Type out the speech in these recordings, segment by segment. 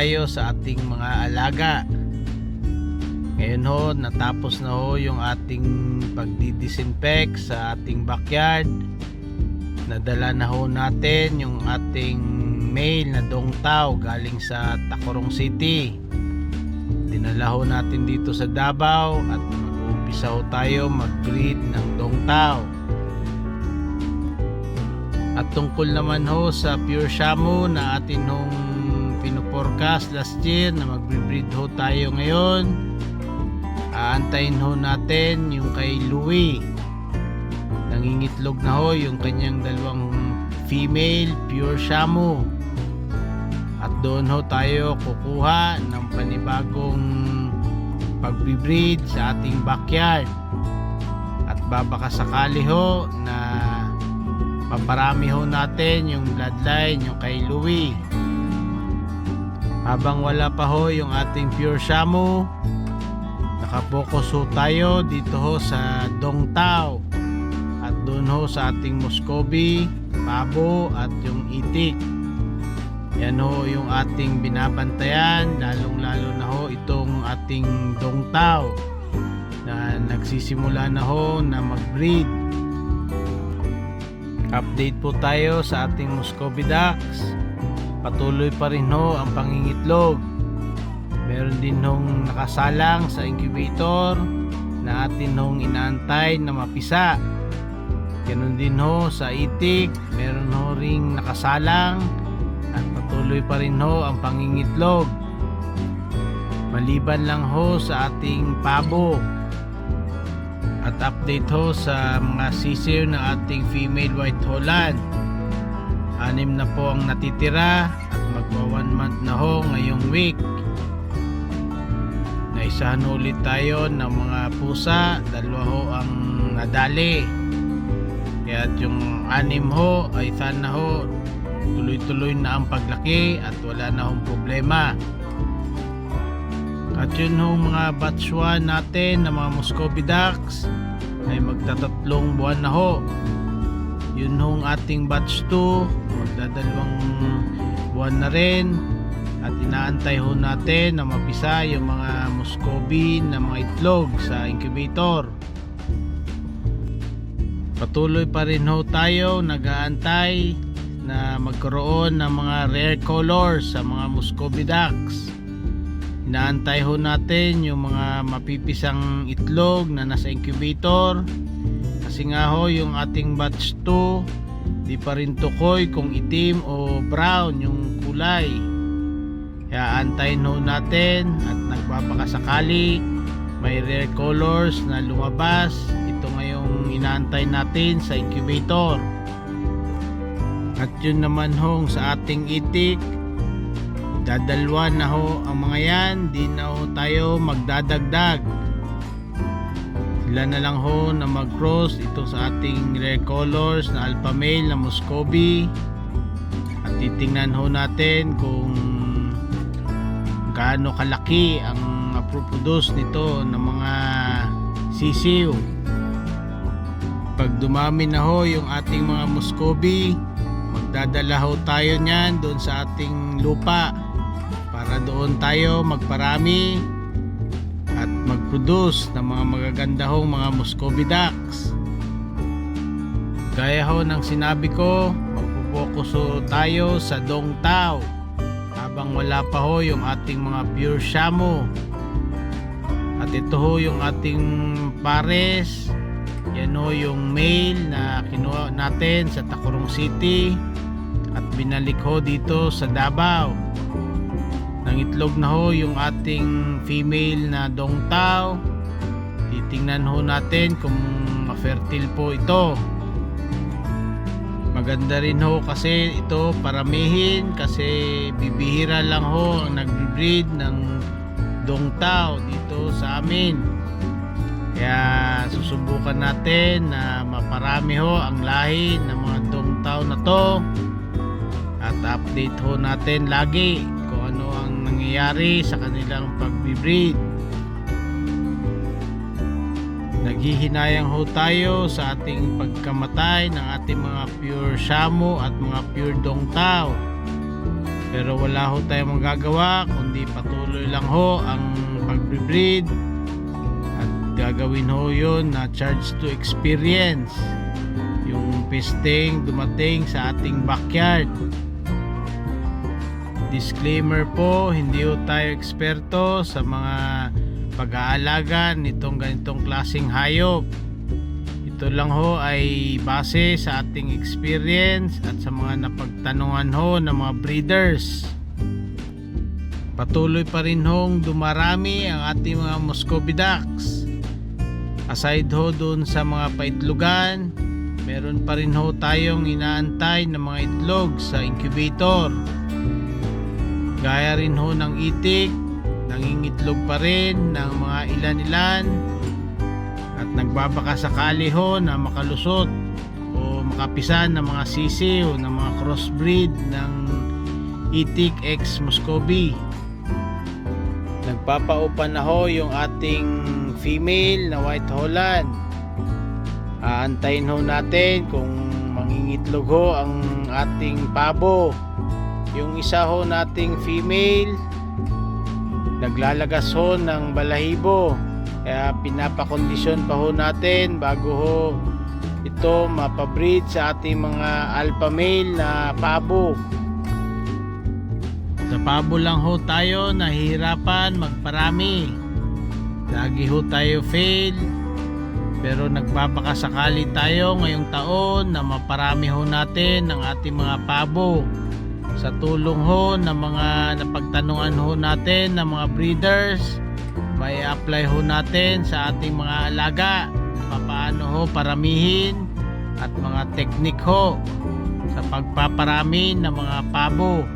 tayo sa ating mga alaga. Ngayon ho, natapos na ho yung ating pagdidisinfect sa ating backyard. Nadala na ho natin yung ating male na dongtao galing sa Tacurong City. Dinala ho natin dito sa Davao at mag-uumpisa ho tayo mag-breed ng dongtao. At tungkol naman ho sa pure Shamu na atin hong pinoforecast last year na mag-breed ho tayo ngayon, aantayin ho natin yung kay Louie. Nangingitlog na ho yung kanyang dalawang female pure Shamu. At doon ho tayo kukuha ng panibagong pag-breed sa ating backyard. At babakasakali ho na maparami ho natin yung bloodline yung kay Louie. Habang wala pa ho yung ating pure Shamu, nakapokus ho tayo dito ho sa dongtao at doon ho sa ating Muscovy, pabo at yung itik. Yan ho yung ating binabantayan, lalong lalo na ho itong ating dongtao na nagsisimula na ho na mag-breed. Update po tayo sa ating Muscovy ducks. Patuloy pa rin ho ang pangingitlog. Meron din hong nakasalang sa incubator na atin hong inaantay na mapisa. Ganun din ho sa itik, meron ho ring nakasalang at patuloy pa rin ho ang pangingitlog. Maliban lang ho sa ating pabo. At update ho sa mga sisiw ng ating female white Holland. 6 na po ang natitira at magwa 1 month na ho ngayong week. Naisahan ulit tayo ng mga pusa, 2 ho ang nadali. Kaya yung 6 ho ay sana ho tuloy-tuloy na ang paglaki at wala na hong problema. At yun ho mga batch 1 natin na mga Muscovy ducks ay magtatatlong buwan na ho. Yun hong ating batch 2 magdadalawang buwan na rin. At inaantay ho natin na mapisa yung mga Muscovy na mga itlog sa incubator. Patuloy pa rin ho tayo nag-aantay na magkaroon ng mga rare colors sa mga Muscovy ducks. Inaantay ho natin yung mga mapipisang itlog na nasa incubator kasi nga ho yung ating batch 2 di pa rin tukoy kung itim o brown yung kulay. Kaya antayin ho natin at nagpapakasakali may rare colors na lumabas. Ito ngayong inaantay natin sa incubator. At yun naman hong sa ating itik, dadalwan na ho ang mga yan, di na ho tayo magdadagdag. Sila na lang ho na mag-cross ito sa ating rare colors na alpha male na Muscovy. At titingnan ho natin kung gaano kalaki ang maproproduce nito ng mga sisiw. Pag dumami na ho yung ating mga Muscovy, magdadala ho tayo niyan doon sa ating lupa para doon tayo magparami at mag-produce ng mga magaganda hong mga Muscovy ducks. Gaya ho ng sinabi ko, magpo-focus ho tayo sa dongtao habang wala pa ho yung ating mga pure Shamu. At ito ho yung ating pares. Yan ho yung male na kinuha natin sa Tacurong City at binalik ho dito sa Davao. Nangitlog na ho yung ating female na dongtao. Titingnan ho natin kung ma-fertile po ito. Maganda rin ho kasi ito paramihin kasi bibihira lang ho ang nag-breed ng dongtao dito sa amin. Kaya susubukan natin na maparami ho ang lahi ng mga dongtao na to at update ho natin lagi kung ano ang nangyayari sa kanilang pag-breed. Naghihinayang ho tayo sa ating pagkamatay ng ating mga pure Shamu at mga pure dongtao. Pero wala ho tayong magagawa kundi patuloy lang ho ang pagbe-breed at gagawin ho yun na charge to experience yung pesting dumating sa ating backyard. Disclaimer po, hindi ho tayo eksperto sa mga pag-aalaga nitong ganitong klaseng hayop. Ito lang ho ay base sa ating experience at sa mga napagtanungan ho ng mga breeders. Patuloy pa rin hong dumarami ang ating mga Muscovy ducks. Aside ho dun sa mga paitlogan, meron pa rin ho tayong inaantay ng mga itlog sa incubator. Gaya rin ho ng itik, nangingitlog pa rin ng mga ilan-ilan at nagbabaka sakali ho na makalusot o makapisan ng mga sisiw ng mga crossbreed ng itik x Muscovy. Nagpapaupa na ho yung ating female na White Holland. Aantayin ho natin kung mangingitlog ho ang ating pabo. Yung isa ho nating female naglalagas ho ng balahibo, kaya pinapakondisyon pa ho natin bago ho ito mapabreed sa ating mga alpha male na pabo. Sa pabo lang ho tayo nahihirapan magparami, lagi ho tayo fail, pero nagbabakasakali tayo ngayong taon na maparami ho natin ang ating mga pabo. Sa tulong ho ng mga napagtanungan ho natin ng mga breeders, may apply ho natin sa ating mga alaga paano ho paramihin at mga teknik ho sa pagpaparami ng mga pabo.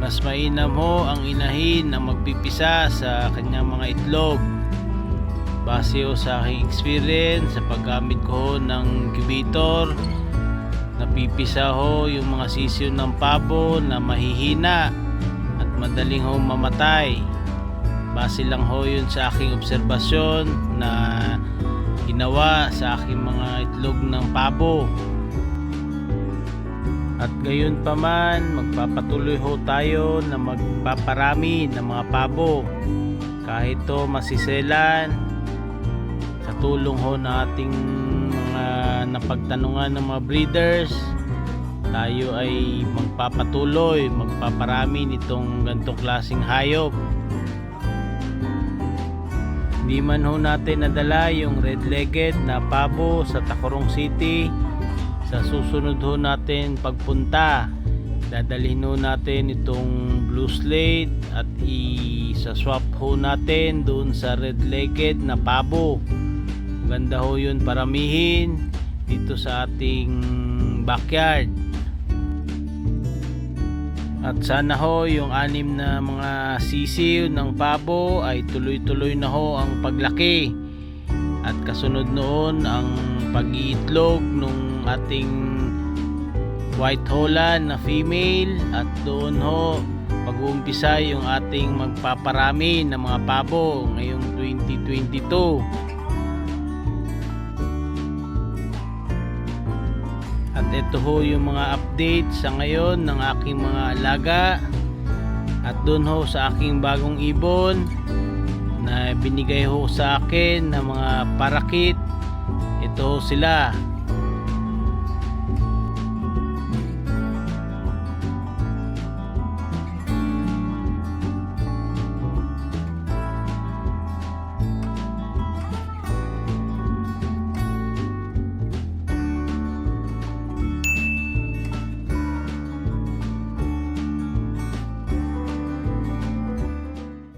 Mas mainam ho ang inahin na magpipisa sa kanyang mga itlog. Base ho sa aking experience sa paggamit ko ho ng incubator, napipisa ho yung mga sisiw ng pabo na mahihina at madaling ho mamatay. Base lang ho yun sa aking obserbasyon na ginawa sa aking mga itlog ng pabo. At gayon pa man, magpapatuloy ho tayo na magpaparami ng mga pabo kahit to masiselan. Sa tulong ho na ating mga napagtanungan ng mga breeders, tayo ay magpapatuloy, magpaparami nitong ganitong klaseng hayop. Hindi man ho natin nadala yung red-legged na pabo sa Tacurong City. Sa susunod ho natin pagpunta, dadalhin ho natin itong blue slate at isa-swap ho natin doon sa red-legged na pabo. Ganda ho yun paramihin dito sa ating backyard. At sana ho yung 6 na mga sisiw ng pabo ay tuloy-tuloy na ho ang paglaki. At kasunod noon ang pag-iitlog nung ating White Holland na female, at doon ho mag-uumpisa yung ating magpaparami ng mga pabo ngayong 2022. At ito ho yung mga update sa ngayon ng aking mga alaga. At doon ho sa aking bagong ibon na binigay ho sa akin ng mga parakit. Ito ho sila.